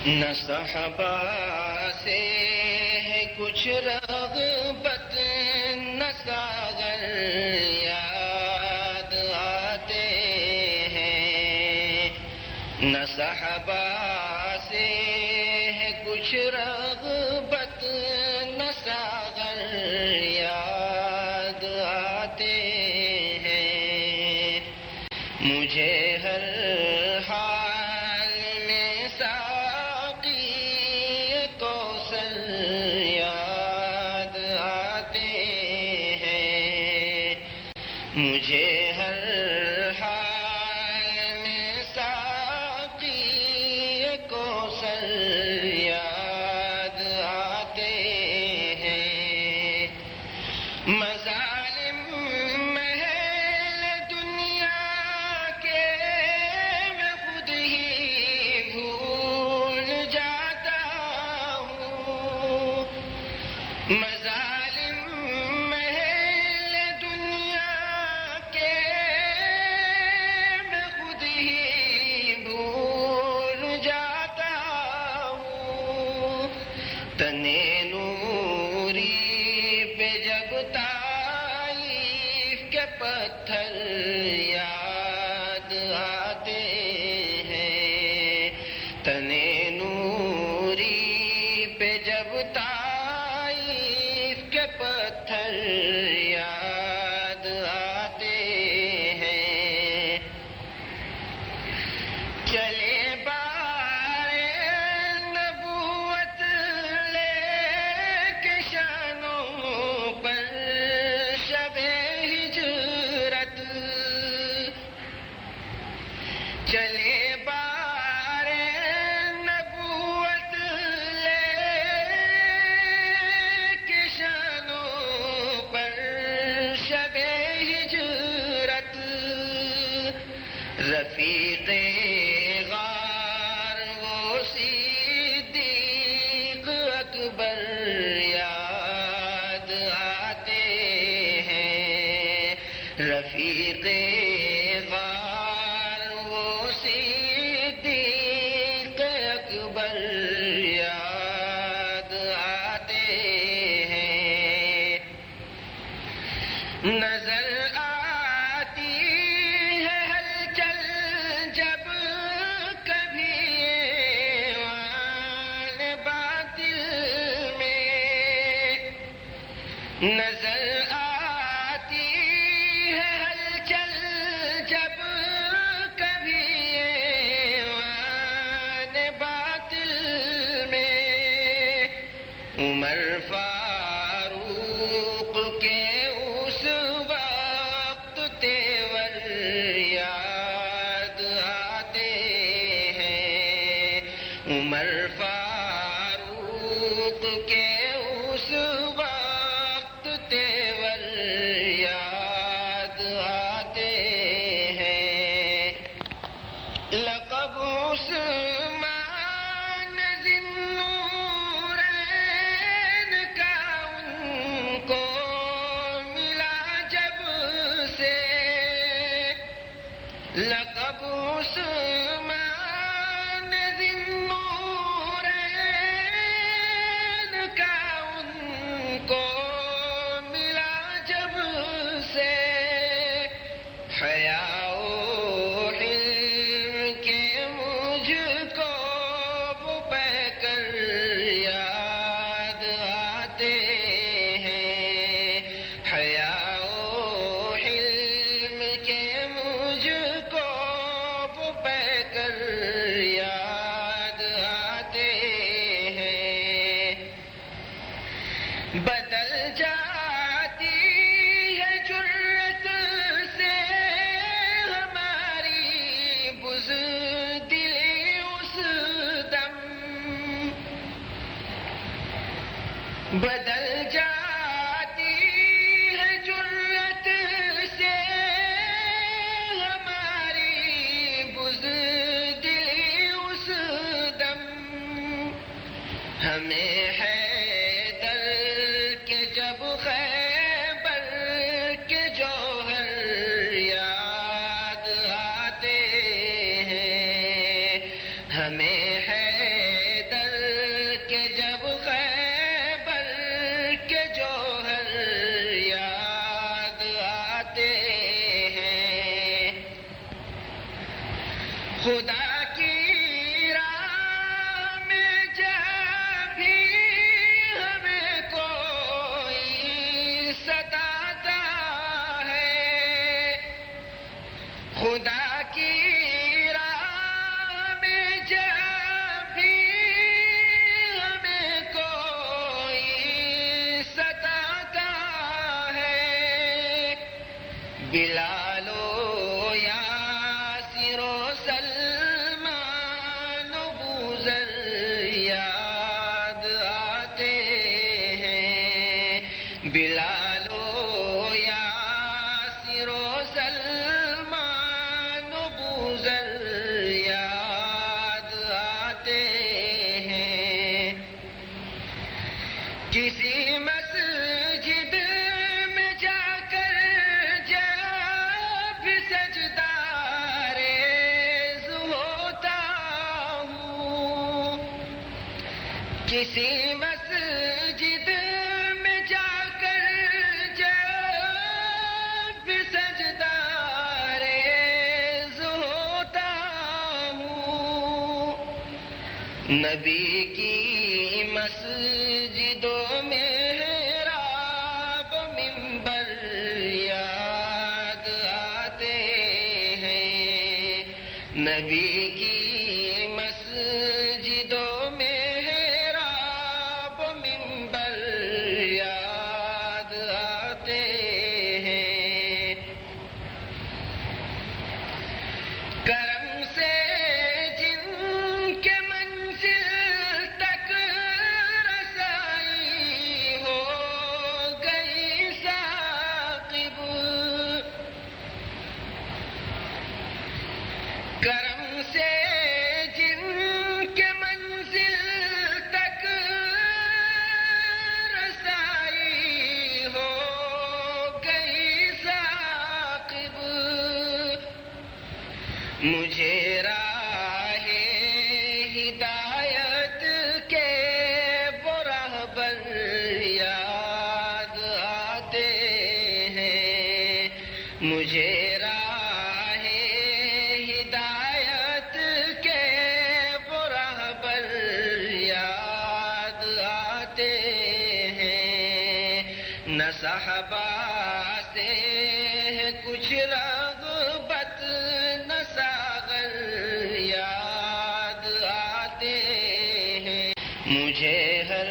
نہ صحابہ سے ہے کچھ رغبت، نہ ساغر یاد آتے ہیں، نہ صحابہ سے ہے کچھ رغبت، نہ ساغر یاد آتے ہیں، مجھے ہر حال میں ساقی کوثر یاد آتے ہیں، مجھے ہر حال میں ساقی کوثر یاد آتے ہیں، مظالم محل دنیا کے میں خود ہی بھول جاتا ہوں، مظالم محل دنیا کے میں خود ہی بھول جاتا ہوں، تنے نوری پہ جب طائف کے پتھر یاد آتے ہیں، تنے نوری پہ جب طائف کے پتھر یاد آتے ہیں، چلے بارے نبوت لے کے شانوں پر شب ہجرت، چلے بارے نبوت لے کے شانوں پر شب ہجرت، رفیق غار وہ صدیق اکبر یاد آتے ہیں، رفیق غار وہ صدیق اکبر یاد آتے ہیں، نظر آتی ہے ہلچل جب کبھی ایوان باطل میں، نظر آتی ہے ہلچل جب کبھی ایوان باطل میں، عمر فاروق کے اس وقت تیور یاد آتے ہیں، عمر فاروق کے اس وقت تیور یاد آتے ہیں، لقب عثمان ذی النورین کا ان کو ملا جب سے، لقب عثمان ذی النورین کا ان کو ملا جب سے، حیا و حلم کے مجھ کو وہ پیکر یاد آتے ہیں، حیا و حلم کے مجھ کو وہ پیکر یاد آتے ہیں، بدل جاتی ہے جرت سے ہماری بزدلی اس دم، بدل جاتی ہے جرت سے ہماری بزدلی اس دم، ہمیں حیدر کے جب خیبر کے جوہر یاد آتے ہیں، ہمیں ہے کسی مسجد میں جا کر جب سجدہ ریز ہوتا ہوں، نبی کی مسجدوں میں محراب منبر یاد آتے ہیں، نبی کی مسجدوں میں محراب منبر یاد آتے ہیں۔ کرم سے جن کے منزل تک رسائی ہو گئی ثاقب، کرم سے جن کے منزل تک رسائی ہو گئی ثاقب، مجھے راہ ہدایت کے وہ راہبر یاد آتے ہیں، مجھے راہ ہدایت کے وہ راہبر یاد آتے ہیں، نہ صحابہ سے کچھ رغبت نہ ساغر یاد آتے ہیں، مجھے ہر